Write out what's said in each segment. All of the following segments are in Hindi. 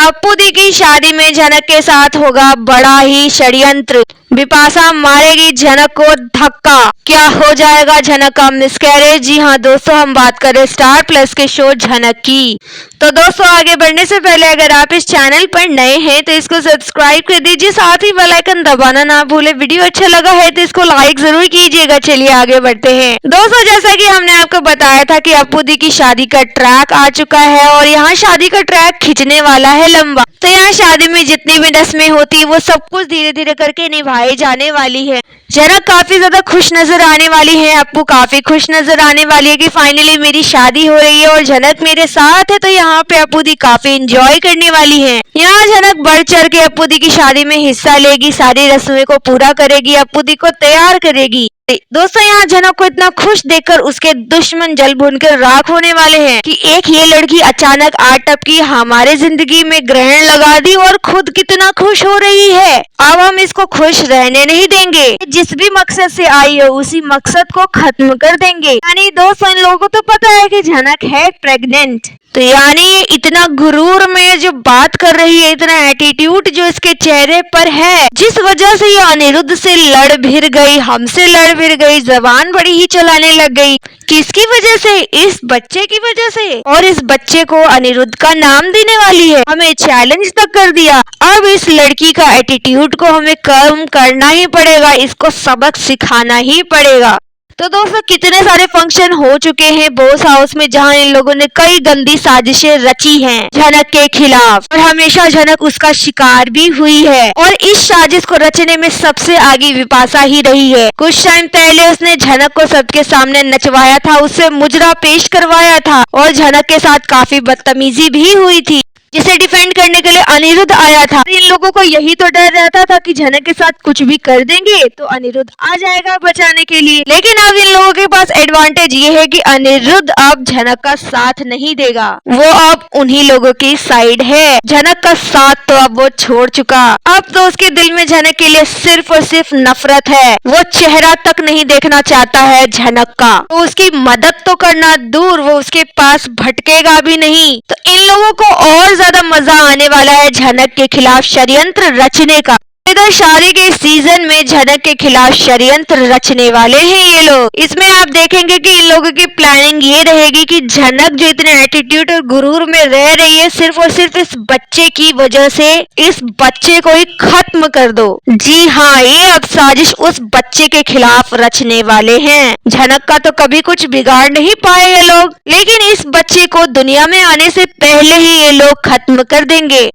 अप्पू दी की शादी में झनक के साथ होगा बड़ा ही षड्यंत्र। बिपाशा मारेगी झनक को धक्का। क्या हो जाएगा झनक का मिसकैरेज? जी हाँ दोस्तों, हम बात करें स्टार प्लस के शो झनक की। तो दोस्तों, आगे बढ़ने से पहले अगर आप इस चैनल पर नए हैं तो इसको सब्सक्राइब कर दीजिए, साथ ही बेल आइकन दबाना ना भूले। वीडियो अच्छा लगा है तो इसको लाइक जरूर कीजिएगा। चलिए आगे बढ़ते हैं। दोस्तों, जैसा कि हमने आपको बताया था कि अप्पू दी की शादी का ट्रैक आ चुका है और यहाँ शादी का ट्रैक खींचने वाला है लंबा। तो यहाँ शादी में जितनी भी रस्में होती है वो सब कुछ धीरे धीरे करके निभाई जाने वाली है। झनक काफी ज्यादा खुश नजर आने वाली है, अप्पू काफी खुश नजर आने वाली है कि फाइनली मेरी शादी हो रही है और झनक मेरे साथ है। तो यहाँ पे अप्पू दी काफी एंजॉय करने वाली है। यहाँ झनक बढ़ चढ़ के अप्पू दी की शादी में हिस्सा लेगी, सारी रस्में को पूरा करेगी, अप्पू दी को तैयार करेगी। दोस्तों, यहाँ झनक को इतना खुश देखकर उसके दुश्मन जल भुनकर राख होने वाले हैं कि एक ये लड़की अचानक आ टपकी, हमारे जिंदगी में ग्रहण लगा दी और खुद कितना खुश हो रही है। अब हम इसको खुश रहने नहीं देंगे, जिस भी मकसद से आई हो उसी मकसद को खत्म कर देंगे। यानी दोस्तों, इन लोगों को तो पता है कि झनक है प्रेग्नेंट। तो यानी ये इतना गुरूर में जो बात कर रही है, इतना एटीट्यूड जो इसके चेहरे पर है, जिस वजह से ये अनिरुद्ध से लड़ भिड़ गई, हमसे लड़ भिड़ गई, जबान बड़ी ही चलाने लग गई। किसकी वजह से? इस बच्चे की वजह से। और इस बच्चे को अनिरुद्ध का नाम देने वाली है, हमें चैलेंज तक कर दिया। अब इस लड़की का एटीट्यूड को हमें कम करना ही पड़ेगा, इसको सबक सिखाना ही पड़ेगा। तो दोस्तों, कितने सारे फंक्शन हो चुके हैं बॉस हाउस में, जहां इन लोगों ने कई गंदी साजिशें रची हैं झनक के खिलाफ, और हमेशा झनक उसका शिकार भी हुई है। और इस साजिश को रचने में सबसे आगे बिपाशा ही रही है। कुछ टाइम पहले उसने झनक को सबके सामने नचवाया था, उससे मुजरा पेश करवाया था और झनक के साथ काफी बदतमीजी भी हुई थी, जिसे डिफेंड करने के लिए अनिरुद्ध आया था। इन लोगों को यही तो डर रहता था कि झनक के साथ कुछ भी कर देंगे तो अनिरुद्ध आ जाएगा बचाने के लिए। लेकिन अब इन लोगों के पास एडवांटेज ये है कि अनिरुद्ध अब झनक का साथ नहीं देगा, वो अब उन्हीं लोगों की साइड है। झनक का साथ तो अब वो छोड़ चुका, अब तो उसके दिल में झनक के लिए सिर्फ और सिर्फ नफरत है। वो चेहरा तक नहीं देखना चाहता है झनक का, तो उसकी मदद तो करना दूर, वो उसके पास भटकेगा भी नहीं। तो इन लोगों को और ज्यादा मजा आने वाला है झनक के खिलाफ षड्यंत्र रचने का। इधर शादी के सीजन में झनक के खिलाफ षड्यंत्र रचने वाले हैं ये लोग। इसमें आप देखेंगे कि इन लोगों की प्लानिंग ये रहेगी कि झनक जो इतने एटीट्यूड और गुरूर में रह रही है, सिर्फ और सिर्फ इस बच्चे की वजह से इस बच्चे को ही खत्म कर दो। जी हाँ, ये अब साजिश उस बच्चे के खिलाफ रचने वाले हैं। झनक का तो कभी कुछ बिगाड़ नहीं पाए ये लोग, लेकिन इस बच्चे को दुनिया में आने से पहले ही ये लोग खत्म कर देंगे।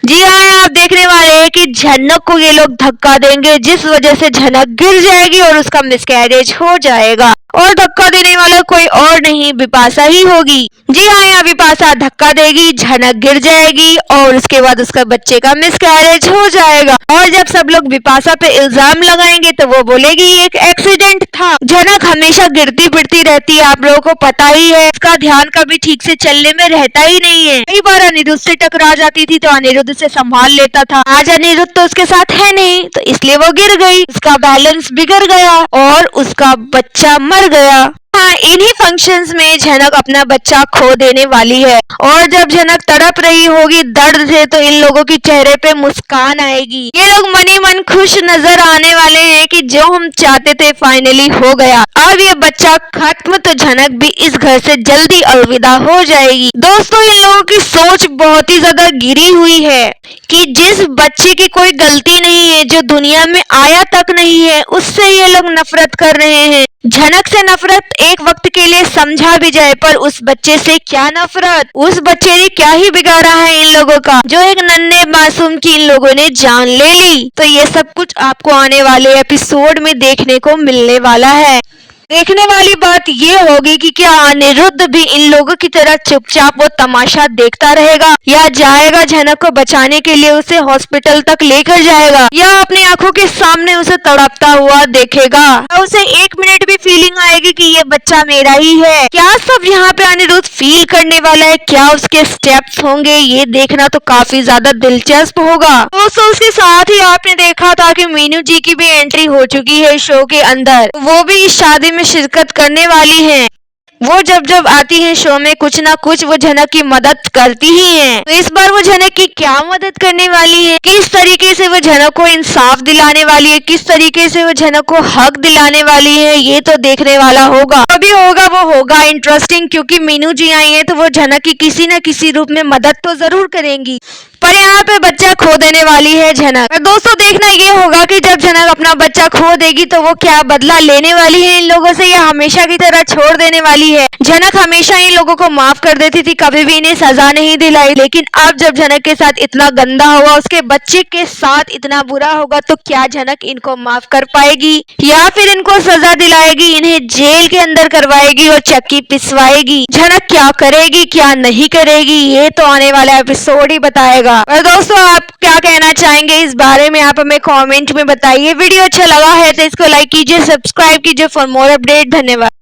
जी हाँ, आप देखने वाले हैं कि झनक को ये लोग धक्का देंगे, जिस वजह से झनक गिर जाएगी और उसका मिसकैरेज हो जाएगा। और धक्का देने वाला कोई और नहीं, बिपाशा ही होगी। जी हाँ, यहाँ बिपाशा धक्का देगी, झनक गिर जाएगी और उसके बाद उसका बच्चे का मिसकैरेज हो जाएगा। और जब सब लोग बिपाशा पे इल्जाम लगाएंगे तो वो बोलेगी ये एक एक्सीडेंट था। झनक हमेशा गिरती पिटती रहती है, आप लोगों को पता ही है। इसका ध्यान कभी ठीक से चलने में रहता ही नहीं है। कई बार अनिरुद्ध से टकरा जाती थी तो अनिरुद्ध से संभाल लेता था। आज अनिरुद्ध तो उसके साथ है नहीं, तो इसलिए वो गिर गई, उसका बैलेंस बिगड़ गया और उसका बच्चा मर गया। हाँ, इन्हीं फंक्शंस में झनक अपना बच्चा खो देने वाली है। और जब झनक तड़प रही होगी दर्द से तो इन लोगों के चेहरे पे मुस्कान आएगी। ये लोग मनी मन खुश नजर आने वाले हैं कि जो हम चाहते थे फाइनली हो गया। अब ये बच्चा खत्म तो झनक भी इस घर से जल्दी अलविदा हो जाएगी। दोस्तों, इन लोगों की सोच बहुत ही ज्यादा गिरी हुई है कि जिस बच्चे की कोई गलती नहीं है, जो दुनिया में आया तक नहीं है, उससे ये लोग नफरत कर रहे हैं। झनक से नफरत एक वक्त के लिए समझा भी जाए, पर उस बच्चे से क्या नफरत? उस बच्चे ने क्या ही बिगाड़ा है इन लोगों का, जो एक नन्हे मासूम की इन लोगों ने जान ले ली। तो ये सब कुछ आपको आने वाले एपिसोड में देखने को मिलने वाला है। देखने वाली बात ये होगी कि क्या अनिरुद्ध भी इन लोगों की तरह चुपचाप वो तमाशा देखता रहेगा, या जाएगा झनक को बचाने के लिए उसे हॉस्पिटल तक लेकर जाएगा, या अपनी आंखों के सामने उसे तड़पता हुआ देखेगा। उसे एक मिनट भी फीलिंग आएगी कि ये बच्चा मेरा ही है। क्या सब यहाँ पे अनिरुद्ध फील करने वाला है, क्या उसके स्टेप्स होंगे, ये देखना तो काफी ज्यादा दिलचस्प होगा। दोस्तों, उसके साथ ही आपने देखा था कि मीनू जी की भी एंट्री हो चुकी है शो के अंदर, वो भी इस शादी में शिरकत करने वाली हैं। वो जब जब आती है शो में कुछ ना कुछ वो झनक की मदद करती ही है। तो इस बार वो झनक की क्या मदद करने वाली है, किस तरीके से वो झनक को इंसाफ दिलाने वाली है, किस तरीके से वो झनक को हक दिलाने वाली है, ये तो देखने वाला होगा। अभी होगा वो होगा इंटरेस्टिंग, क्योंकि मीनू जी आई है तो वो झनक की किसी न किसी रूप में मदद तो जरूर करेंगी। पर यहाँ पे बच्चा खो देने वाली है झनक। दोस्तों देखना ये होगा कि जब झनक अपना बच्चा खो देगी तो वो क्या बदला लेने वाली है इन लोगों से, या हमेशा की तरह छोड़ देने वाली है। झनक हमेशा इन लोगों को माफ कर देती थी, कभी भी इन्हें सजा नहीं दिलाई, लेकिन अब जब झनक के साथ इतना गंदा हुआ, उसके बच्चे के साथ इतना बुरा होगा, तो क्या झनक इनको माफ कर पाएगी या फिर इनको सजा दिलाएगी, इन्हें जेल के अंदर करवाएगी और चक्की पिसवाएगी। झनक क्या करेगी क्या नहीं करेगी ये तो आने वाला एपिसोड ही बताएगा। और दोस्तों आप क्या कहना चाहेंगे इस बारे में आप हमें कमेंट में बताइए। वीडियो अच्छा लगा है तो इसको लाइक कीजिए, सब्सक्राइब कीजिए फॉर मोर अपडेट। धन्यवाद।